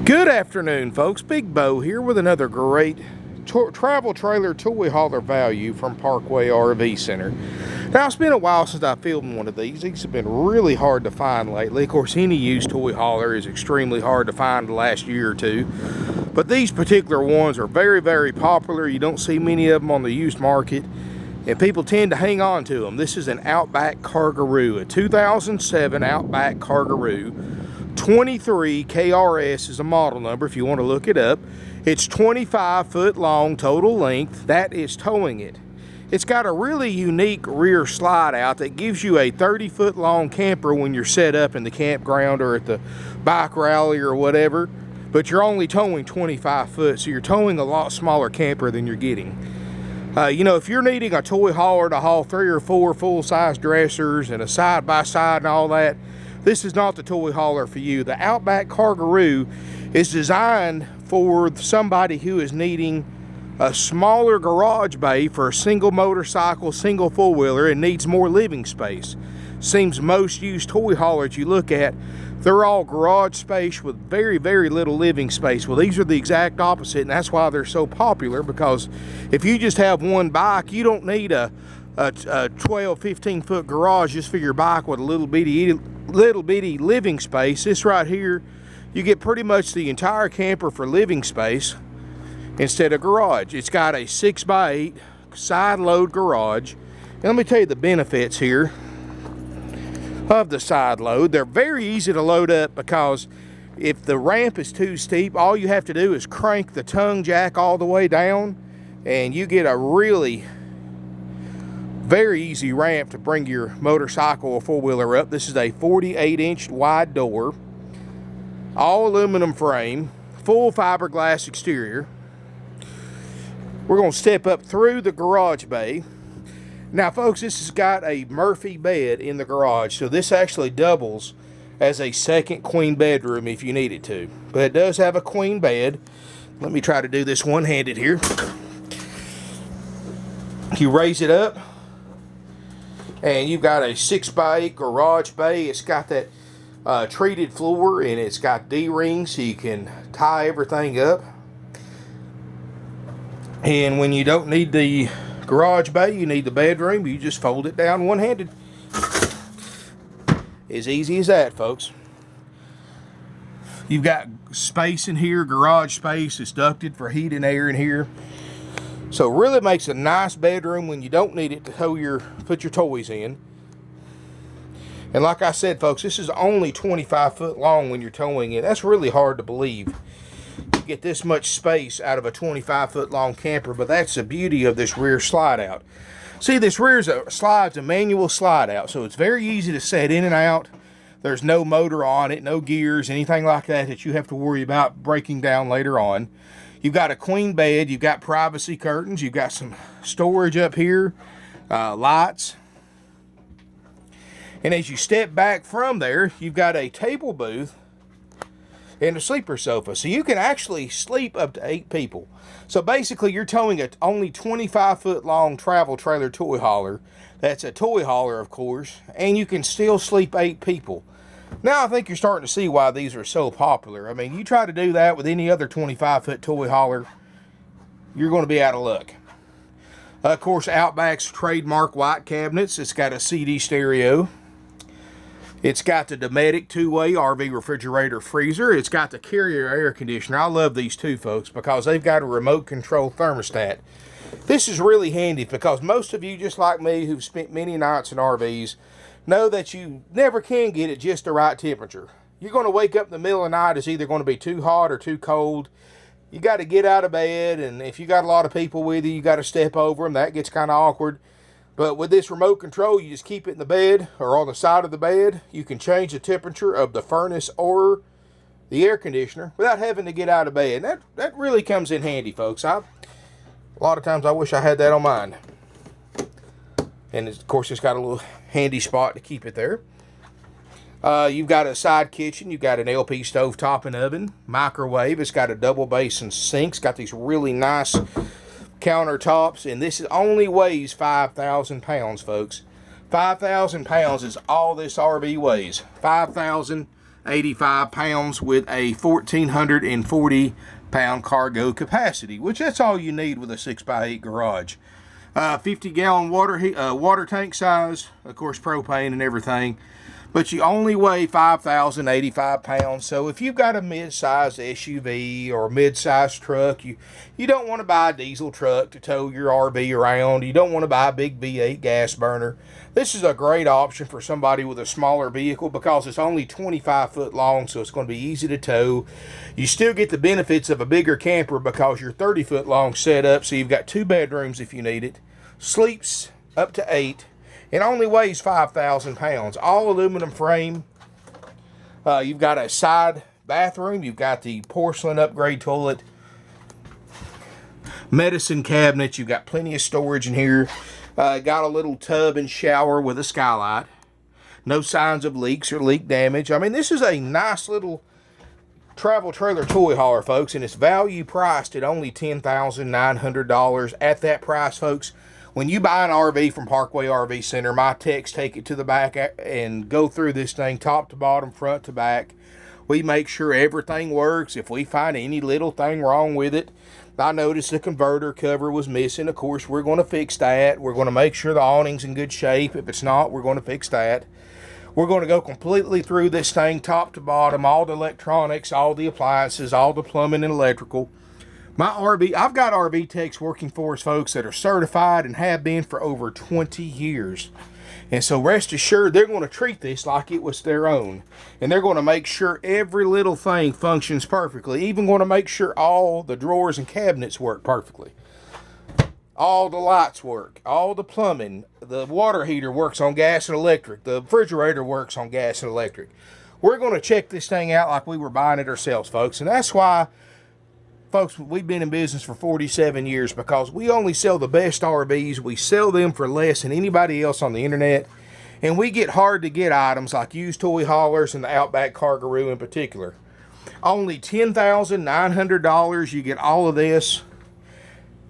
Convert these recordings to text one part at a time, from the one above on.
Good afternoon, folks. Big Bo here with another great travel trailer toy hauler value from Parkway RV Center. Now, it's been a while since I filmed one of these. These have been really hard to find lately. Of course, any used toy hauler is extremely hard to find the last year or two. But these particular ones are very, very popular. You don't see many of them on the used market, and people tend to hang on to them. This is an Outback Kargoroo, a 2007 Outback Kargoroo. 23 KRS is a model number if you want to look it up. It's 25 foot long total length. That is towing it. It's got a really unique rear slide out that gives you a 30-foot long camper when you're set up in the campground or at the bike rally or whatever, but you're only towing 25 foot, so you're towing a lot smaller camper than you're getting. You know, if you're needing a toy hauler to haul 3 or 4 full-size dressers and a side-by-side and all that, this is not the toy hauler for you. The Outback Kargoroo is designed for somebody who is needing a smaller garage bay for a single motorcycle, single four-wheeler, and needs more living space. Seems most used toy haulers you look at, they're all garage space with very, very little living space. Well, these are the exact opposite, and that's why they're so popular, because if you just have one bike, you don't need a 12, 15 foot garage just for your bike with a little bitty living space. This right here, you get pretty much the entire camper for living space instead of garage. It's got a 6x8 side load garage. And let me tell you the benefits here of the side load. They're very easy to load up, because if the ramp is too steep, all you have to do is crank the tongue jack all the way down, and you get a really very easy ramp to bring your motorcycle or four-wheeler up. This is a 48-inch wide door, all aluminum frame, full fiberglass exterior. We're going to step up through the garage bay. Now, folks, this has got a Murphy bed in the garage, so this actually doubles as a second queen bedroom if you need it to. But it does have a queen bed. Let me try to do this one-handed here. You raise it up, and you've got a 6x8 garage bay. It's got that treated floor, and it's got D-rings so you can tie everything up. And when you don't need the garage bay, you need the bedroom, you just fold it down one-handed. As easy as that, folks. You've got space in here, garage space. It's ducted for heat and air in here. So it really makes a nice bedroom when you don't need it to put your toys in. And like I said, folks, this is only 25 foot long when you're towing it. That's really hard to believe. You get this much space out of a 25 foot long camper, but that's the beauty of this rear slide out. See, this rear slide's a manual slide out, so it's very easy to set in and out. There's no motor on it, no gears, anything like that you have to worry about breaking down later on. You've got a queen bed, you've got privacy curtains, you've got some storage up here, lights. And as you step back from there, you've got a table booth and a sleeper sofa. So you can actually sleep up to 8 people. So basically you're towing a only 25 foot long travel trailer toy hauler. That's a toy hauler, of course, and you can still sleep 8 people. Now I think you're starting to see why these are so popular. I mean, you try to do that with any other 25 foot toy hauler, you're going to be out of luck. Of course, Outback's trademark white cabinets. It's got a CD stereo. It's got the Dometic 2-way RV refrigerator freezer. It's got the Carrier air conditioner. I love these too, folks, because they've got a remote control thermostat. This is really handy because most of you, just like me, who've spent many nights in RVs, know that you never can get it just the right temperature. You're going to wake up in the middle of the night, it's either going to be too hot or too cold. You got to get out of bed, and if you got a lot of people with you, you got to step over them. That gets kind of awkward. But with this remote control, you just keep it in the bed or on the side of the bed. You can change the temperature of the furnace or the air conditioner without having to get out of bed. And that really comes in handy, folks. A lot of times I wish I had that on mine. And of course, it's got a little handy spot to keep it there. You've got a side kitchen. You've got an LP stovetop and oven, microwave. It's got a double basin sink. It's got these really nice countertops, and this only weighs 5,000 pounds, folks. 5,000 pounds is all this RV weighs. 5,000 85 pounds with a 1,440 pound cargo capacity, which that's all you need with a 6x8 garage. 50-gallon water tank size, of course propane and everything, but you only weigh 5,085 pounds. So if you've got a mid-sized SUV or mid-sized truck, you don't want to buy a diesel truck to tow your RV around. You don't want to buy a big V8 gas burner. This is a great option for somebody with a smaller vehicle because it's only 25 foot long, so it's going to be easy to tow. You still get the benefits of a bigger camper because you're 30 foot long setup, so you've got 2 bedrooms if you need it. Sleeps up to 8 and only weighs 5,000 pounds. All aluminum frame. You've got a side bathroom. You've got the porcelain upgrade toilet. Medicine cabinet. You've got plenty of storage in here. Got a little tub and shower with a skylight. No signs of leaks or leak damage. I mean, this is a nice little travel trailer toy hauler, folks, and it's value priced at only $10,900. At that price, folks, when you buy an RV from Parkway RV Center, my techs take it to the back and go through this thing top to bottom, front to back. We make sure everything works. If we find any little thing wrong with it, I noticed the converter cover was missing. Of course, we're going to fix that. We're going to make sure the awning's in good shape. If it's not, we're going to fix that. We're going to go completely through this thing, top to bottom, all the electronics, all the appliances, all the plumbing and electrical. I've got RV techs working for us, folks, that are certified and have been for over 20 years. And so rest assured, they're going to treat this like it was their own. And they're going to make sure every little thing functions perfectly. Even going to make sure all the drawers and cabinets work perfectly. All the lights work. All the plumbing. The water heater works on gas and electric. The refrigerator works on gas and electric. We're going to check this thing out like we were buying it ourselves, folks. And that's why, folks, we've been in business for 47 years because we only sell the best RVs. We sell them for less than anybody else on the internet. And we get hard to get items like used toy haulers and the Outback Kargoroo in particular. Only $10,900, you get all of this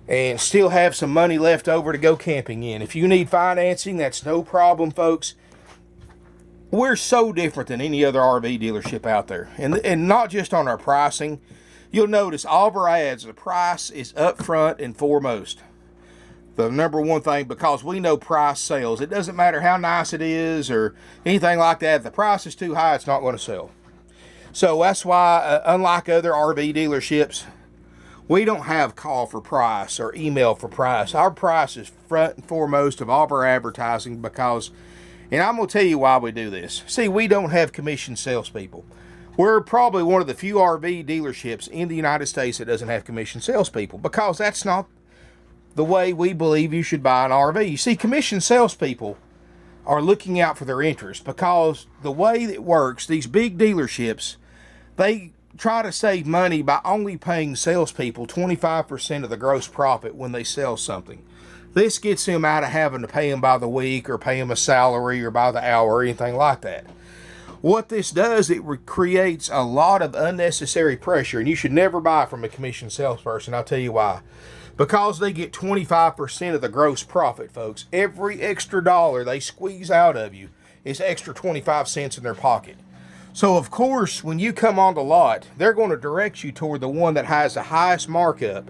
and still have some money left over to go camping in. If you need financing, that's no problem, folks. We're so different than any other RV dealership out there. And not just on our pricing. You'll notice all of our ads, the price is up front and foremost. The number one thing, because we know price sells. It doesn't matter how nice it is or anything like that. If the price is too high, it's not going to sell. So that's why, unlike other RV dealerships, we don't have call for price or email for price. Our price is front and foremost of all of our advertising because, and I'm going to tell you why we do this. See, we don't have commissioned salespeople. We're probably one of the few RV dealerships in the United States that doesn't have commissioned salespeople because that's not the way we believe you should buy an RV. You see, commissioned salespeople are looking out for their interest because the way it works, these big dealerships, they try to save money by only paying salespeople 25% of the gross profit when they sell something. This gets them out of having to pay them by the week or pay them a salary or by the hour or anything like that. What this does, it creates a lot of unnecessary pressure, and you should never buy from a commissioned salesperson. I'll tell you why. Because they get 25% of the gross profit, folks. Every extra dollar they squeeze out of you is extra 25 cents in their pocket. So, of course, when you come on the lot, they're going to direct you toward the one that has the highest markup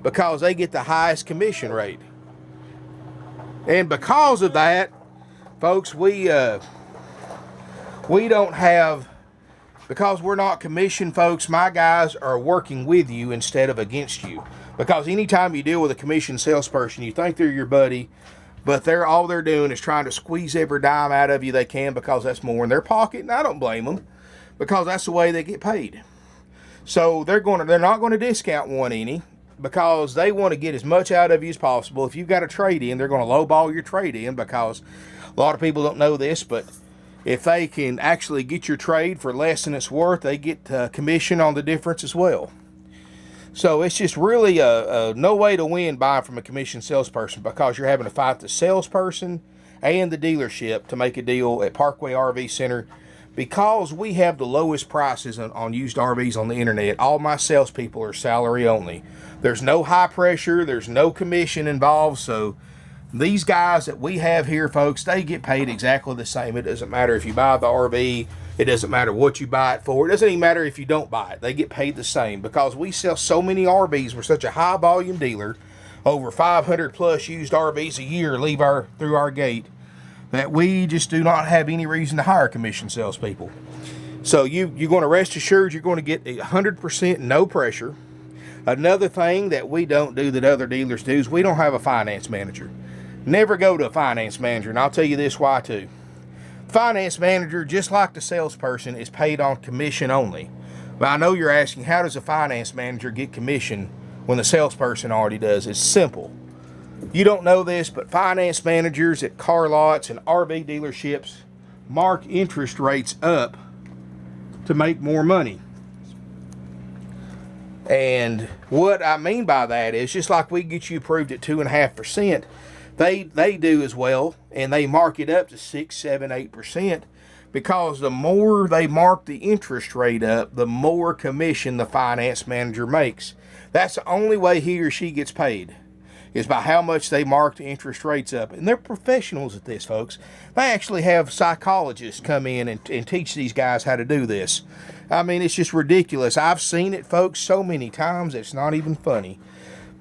because they get the highest commission rate. And because of that, folks, we don't have, because we're not commissioned, folks, my guys are working with you instead of against you. Because anytime you deal with a commissioned salesperson, you think they're your buddy, but all they're doing is trying to squeeze every dime out of you they can because that's more in their pocket, and I don't blame them because that's the way they get paid. So they're not going to discount one any because they want to get as much out of you as possible. If you've got a trade-in, they're going to lowball your trade-in because a lot of people don't know this, but if they can actually get your trade for less than it's worth, they get commission on the difference as well. So it's just really no way to win buying from a commissioned salesperson because you're having to fight the salesperson and the dealership to make a deal at Parkway RV Center. Because we have the lowest prices on used RVs on the internet, all my salespeople are salary only. There's no high pressure, there's no commission involved, so these guys that we have here, folks, they get paid exactly the same. It doesn't matter if you buy the RV It doesn't matter what you buy it for. It doesn't even matter if you don't buy it. They get paid the same because we sell so many RVs. We're such a high volume dealer. Over 500 plus used RVs a year leave through our gate that we just do not have any reason to hire commission salespeople. So you're going to rest assured you're going to get 100% no pressure. Another thing that we don't do that other dealers do is we don't have a finance manager. Never go to a finance manager, and I'll tell you this why too. Finance manager, just like the salesperson, is paid on commission only. But I know you're asking, how does a finance manager get commission when the salesperson already does? It's simple. You don't know this, but finance managers at car lots and RV dealerships mark interest rates up to make more money. And what I mean by that is, just like we get you approved at 2.5%, they do as well, and they mark it up to 6, 7, 8%, because the more they mark the interest rate up, the more commission the finance manager makes. That's the only way he or she gets paid, is by how much they mark the interest rates up. And they're professionals at this, folks. They actually have psychologists come in and teach these guys how to do this. I mean, it's just ridiculous. I've seen it, folks, so many times it's not even funny.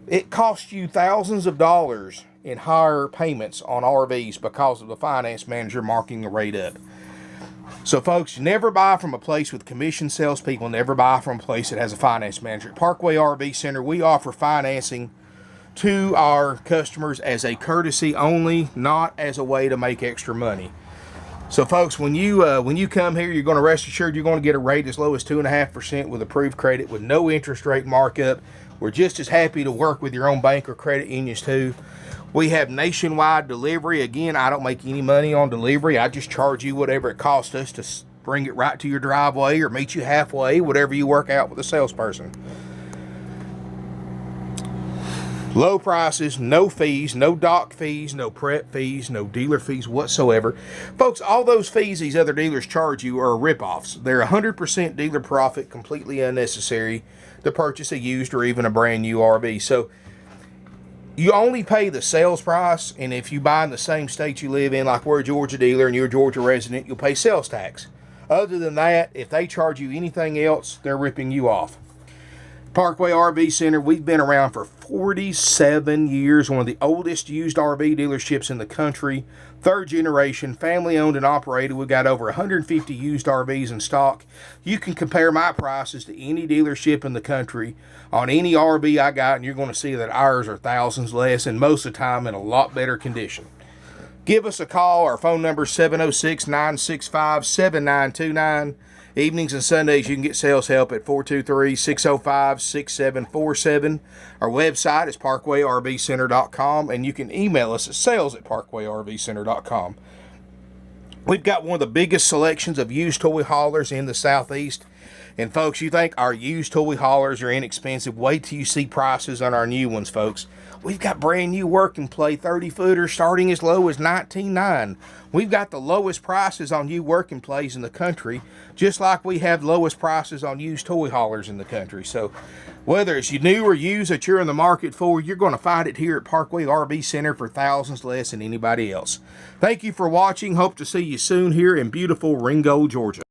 It costs you thousands of dollars in higher payments on RVs because of the finance manager marking the rate up. So, folks, never buy from a place with commission salespeople. Never buy from a place that has a finance manager. At Parkway RV Center, we offer financing to our customers as a courtesy only, not as a way to make extra money. So, folks, when you come here, you're going to rest assured you're going to get a rate as low as 2.5% with approved credit with no interest rate markup. We're just as happy to work with your own bank or credit unions too. We have nationwide delivery. Again, I don't make any money on delivery. I just charge you whatever it costs us to bring it right to your driveway or meet you halfway, whatever you work out with a salesperson. Low prices, no fees, no dock fees, no prep fees, no dealer fees whatsoever. Folks, all those fees these other dealers charge you are rip-offs. They're 100% dealer profit, completely unnecessary to purchase a used or even a brand new RV. So you only pay the sales price, and if you buy in the same state you live in, like we're a Georgia dealer and you're a Georgia resident, you'll pay sales tax. Other than that, if they charge you anything else, they're ripping you off. Parkway RV Center, we've been around for 47 years, one of the oldest used RV dealerships in the country, third generation, family owned and operated. We've got over 150 used RVs in stock. You can compare my prices to any dealership in the country on any RV I got, and you're going to see that ours are thousands less and most of the time in a lot better condition. Give us a call. Our phone number is 706-965-7929. Evenings and Sundays, you can get sales help at 423-605-6747. Our website is parkwayrvcenter.com, and you can email us at sales@parkwayrvcenter.com. We've got one of the biggest selections of used toy haulers in the Southeast. And, folks, you think our used toy haulers are inexpensive? Wait till you see prices on our new ones, folks. We've got brand new working play 30-footers starting as low as $19,900. We've got the lowest prices on new working plays in the country, just like we have lowest prices on used toy haulers in the country. So whether it's new or used that you're in the market for, you're going to find it here at Parkway RV Center for thousands less than anybody else. Thank you for watching. Hope to see you soon here in beautiful Ringo, Georgia.